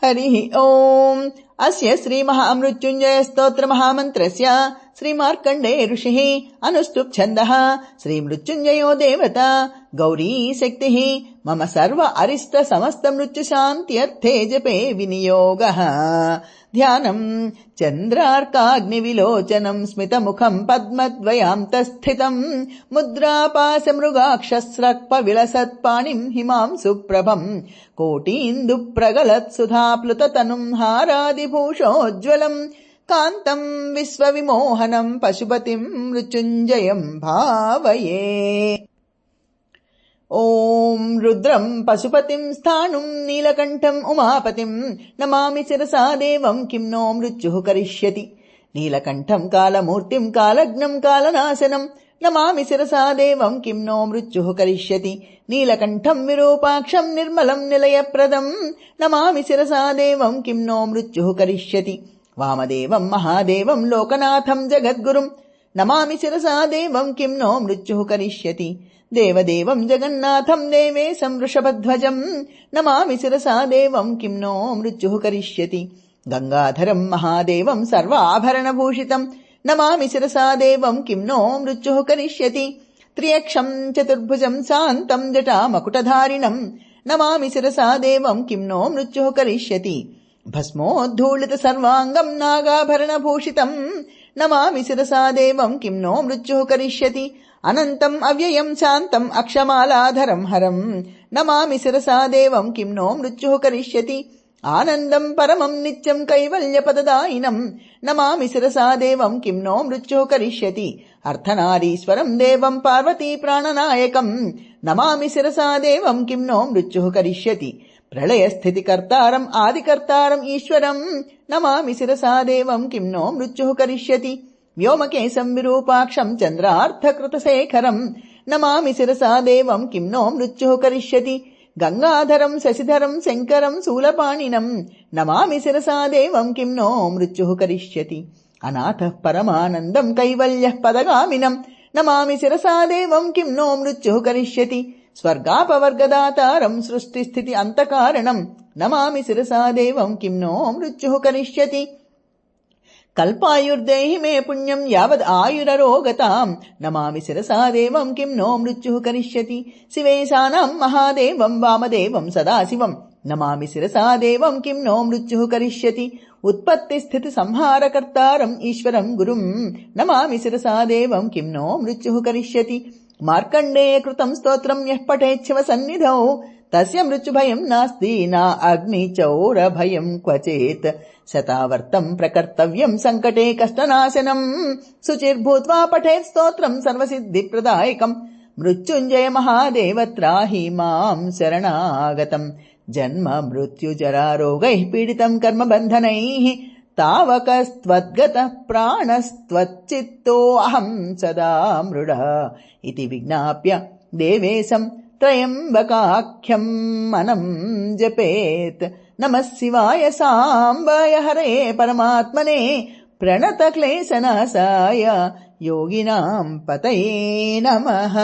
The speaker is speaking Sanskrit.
हरिः ओम्। अस्य श्रीमहामृत्युञ्जय स्तोत्र महामन्त्रस्य श्रीमार्कण्डेय ऋषिः अनुष्टुप् छन्दः। श्रीमृत्युञ्जयो देवता गौरी शक्तिः। मम सर्व अरिष्ट समस्त मृत्युशान्त्यर्थे जपे विनियोगः। ध्यानम् चन्द्रार्काग्निविलोचनम् स्मितमुखम् पद्मद्वयान्तस्थितम् मुद्रापाशमृगाक्षस्रक्पविलसत्पाणिम् हिमांशुप्रभम् कोटीन्दुप्रगलत्सुधाप्लुततनुम् हारादिभूषोज्ज्वलम् कान्तम् विश्वविमोहनम् पशुपतिम् मृत्युञ्जयम् भावये। ॐ रुद्रम् पशुपतिम् स्थाणुम् नीलकण्ठम् उमापतिम् नमामि शिरसा देवम् किं नो मृत्युः करिष्यति। नीलकण्ठम् कालमूर्तिम् कालग्नम् कालनाशनम् नमामि शिरसा देवम् किं नो मृत्युः करिष्यति। नीलकण्ठम् विरूपाक्षम् निर्मलम् निलयप्रदम् नमामि शिरसा देवम् किं नो मृत्युः करिष्यति। वामदेवम् महादेवम् लोकनाथम् जगद्गुरुम् नमामि शिरसा देवम् किं नो मृत्युः करिष्यति। देवदेवम् जगन्नाथम् देवेशम् वृषभध्वजम् नमामि शिरसा देवम् किं नो मृत्युः करिष्यति। गङ्गाधरम् महादेवम् सर्वाभरणभूषितम् नमामि शिरसा देवम् किं नो मृत्युः करिष्यति। त्र्यक्षम् चतुर्भुजम् शान्तम् जटामकुटधारिणम् नमामि शिरसा देवम् किं नो मृत्युः करिष्यति। भस्मोद्धूलित सर्वाङ्गम् नागाभरणभूषितम् नमामि शिरसा देवम् किं नो मृत्युः करिष्यति। अनन्तम् अव्ययम् शान्तम् अक्षमालाधरम् हरम् नमामि शिरसा देवम् किं नो मृत्युः करिष्यति। आनन्दम् परमम् नित्यम् कैवल्यपददायिनम् नमामि शिरसा देवम् किं नो मृत्युः करिष्यति। अर्धनारीश्वरम् देवम् पार्वती प्राणनायकम् नमामि शिरसा देवम् किं नो मृत्युः करिष्यति। प्रलयस्थितिकर्तारम् आदिकर्तारम् ईश्वरम् नमामि शिरसा देवम् किं नो मृत्युः करिष्यति। व्योमकेशम् विरूपाक्षम् चन्द्रार्थकृतशेखरम् नमामि शिरसा देवम् किं नो मृत्युः करिष्यति। गङ्गाधरम् शशिधरम् शङ्करम् शूलपाणिनम् नमामि शिरसा देवम् किं नो मृत्युः करिष्यति। अनाथः परमानन्दम् कैवल्यः पदगामिनम् नमामि शिरसा देवम् किं नो मृत्युः करिष्यति। स्वर्गापवर्गदातारम् सृष्टिस्थिति अन्तकारणम् नमामि शिरसा देवम् किं नो मृत्युः करिष्यति। कल्पायुर्देहि मे पुण्यम् यावद् आयुररोगताम् नमामि शिरसा देवम् किं नो मृत्युः करिष्यति। शिवेशानाम् महादेवम् वामदेवम् सदाशिवम् नमामि शिरसा देवम् किं नो मृत्युः करिष्यति। उत्पत्तिस्थितिसंहारकर्तारम् ईश्वरम् गुरुम् नमामि शिरसा देवम् किं नो मृत्युः करिष्यति। मार्कण्डेयकृतम् स्तोत्रम् यः पठेच्छिव सन्निधौ तस्य मृत्युभयम् नास्ति न अग्निचौरभयम् क्वचित्। शतावर्तम् प्रकर्तव्यम् सङ्कटे कष्टनाशनम् शुचिर्भूत्वा पठेत् स्तोत्रम् सर्वसिद्धिप्रदायकम्। मृत्युञ्जय महादेव त्राहि माम् शरणागतम् जन्म मृत्युजरारोगैः पीडितम् कर्मबन्धनैः तावकस्त्वद्गतः प्राणस्त्वच्चित्तोऽहम् सदा मृडः इति विज्ञाप्य देवेशम् त्रयम्बकाख्यम् मनम् जपेत्। नमः शिवाय साम्बाय हरे परमात्मने प्रणतक्लेशनाशाय योगिनाम् पतये नमः।